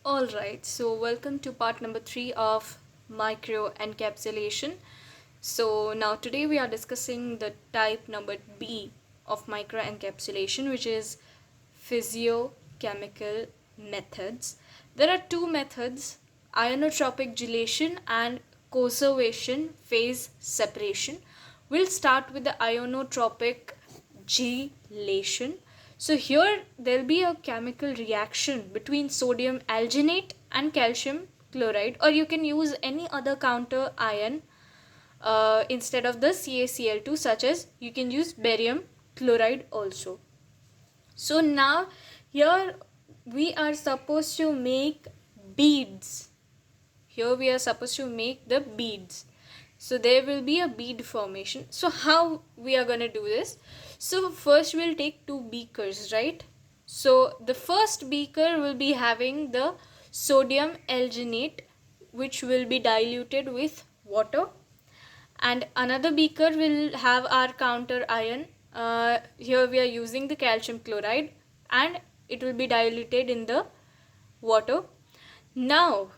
Alright, so welcome to part number 3 of microencapsulation. So now today we are discussing the type number B of microencapsulation, which is physiochemical methods. There are two methods: ionotropic gelation and conservation phase separation. We'll start with the ionotropic gelation. So here there'll be a chemical reaction between sodium alginate and calcium chloride, or you can use any other counter ion instead of the CaCl2, such as you can use barium chloride also. So now here we are supposed to make beads. Here we are supposed to make the beads. So there will be a bead formation. So how we are going to do this? So first we'll take two beakers, right? So the first beaker will be having the sodium alginate, which will be diluted with water, and another beaker will have our counter ion. Here we are using the calcium chloride, and it will be diluted in the water. Now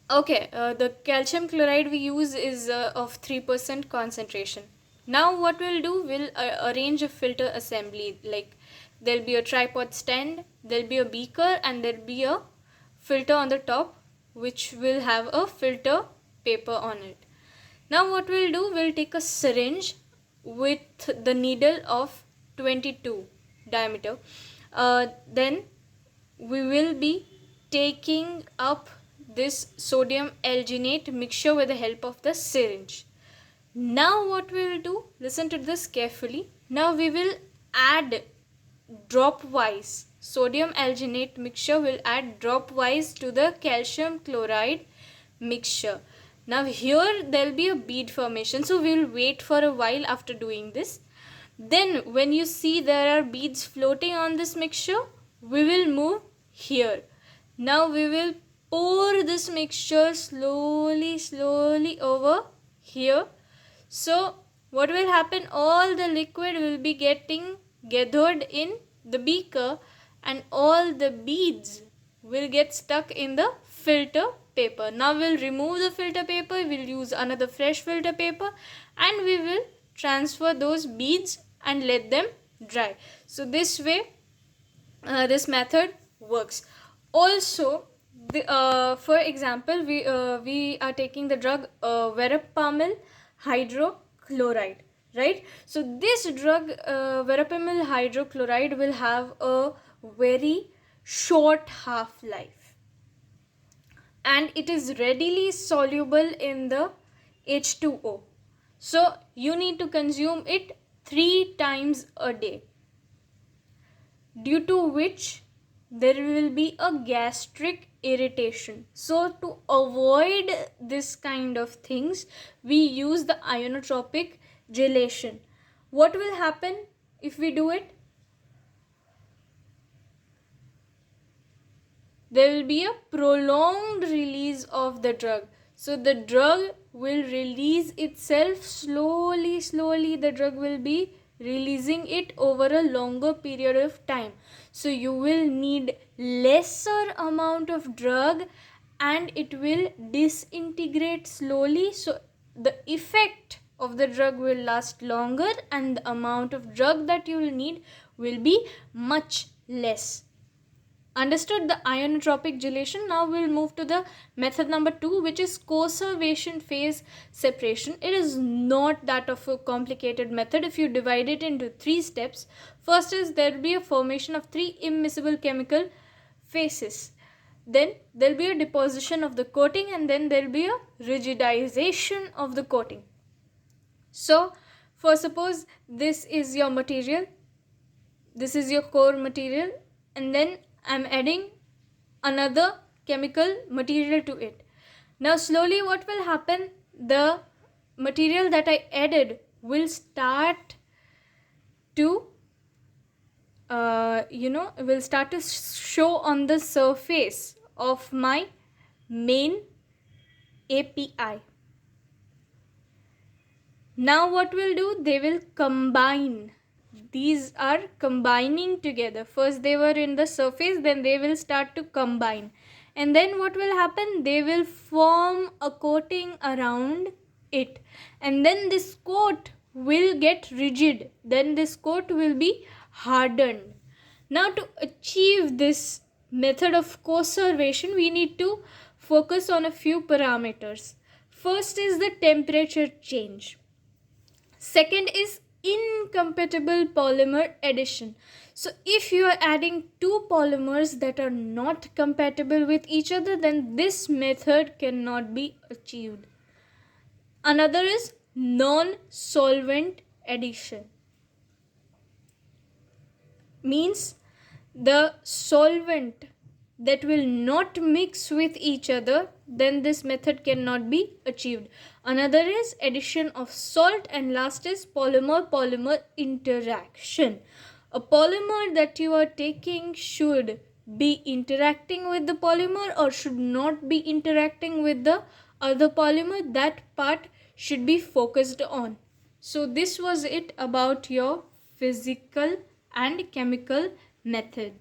the calcium chloride we use is of 3% concentration. Now what we'll do, we'll arrange a filter assembly. Like there'll be a tripod stand, there'll be a beaker, and there'll be a filter on the top, which will have a filter paper on it. Now what we'll do, we'll take a syringe with the needle of 22 diameter. Then we will be taking up this sodium alginate mixture with the help of the syringe. Now what we will do, listen to this carefully. Now we will add drop wise, sodium alginate mixture will add drop wise to the calcium chloride mixture. Now here there will be a bead formation, so we will wait for a while after doing this. Then when you see there are beads floating on this mixture, we will move here. Now we will pour this mixture slowly over here. So what will happen, all the liquid will be getting gathered in the beaker, and all the beads will get stuck in the filter paper. Now we'll remove the filter paper, we'll use another fresh filter paper, and we will transfer those beads and let them dry. So this way this method works. Also for example, we are taking the drug verapamil hydrochloride, right? So this drug verapamil hydrochloride will have a very short half-life, and it is readily soluble in the H2O. So you need to consume it 3 times a day, due to which there will be a gastric irritation. So to avoid this kind of things, we use the ionotropic gelation. What will happen if we do it? There will be a prolonged release of the drug. So the drug will release itself slowly. The drug will be releasing it over a longer period of time. So you will need lesser amount of drug, and it will disintegrate slowly. So the effect of the drug will last longer, and the amount of drug that you will need will be much less. Understood the ionotropic gelation? Now we'll move to the method number 2, which is conservation phase separation. It is not that of a complicated method if you divide it into 3 steps. First is there will be a formation of 3 immiscible chemical phases. Then there will be a deposition of the coating, and then there will be a rigidization of the coating. So for suppose this is your material, this is your core material, and then I'm adding another chemical material to it. Now slowly what will happen, the material that I added will start to show on the surface of my main API. Now what we'll do, they will combine these are combining together. First they were in the surface, then they will start to combine, and then what will happen, they will form a coating around it, and then this coat will get rigid, then this coat will be hardened. Now to achieve this method of conservation, we need to focus on a few parameters. First is the temperature change. Second is incompatible polymer addition. So if you are adding two polymers that are not compatible with each other, then this method cannot be achieved. Another is non-solvent addition. Means the solvent that will not mix with each other, then this method cannot be achieved. Another is addition of salt, and last is polymer-polymer interaction. A polymer that you are taking should be interacting with the polymer or should not be interacting with the other polymer. That part should be focused on. So this was it about your physical and chemical methods.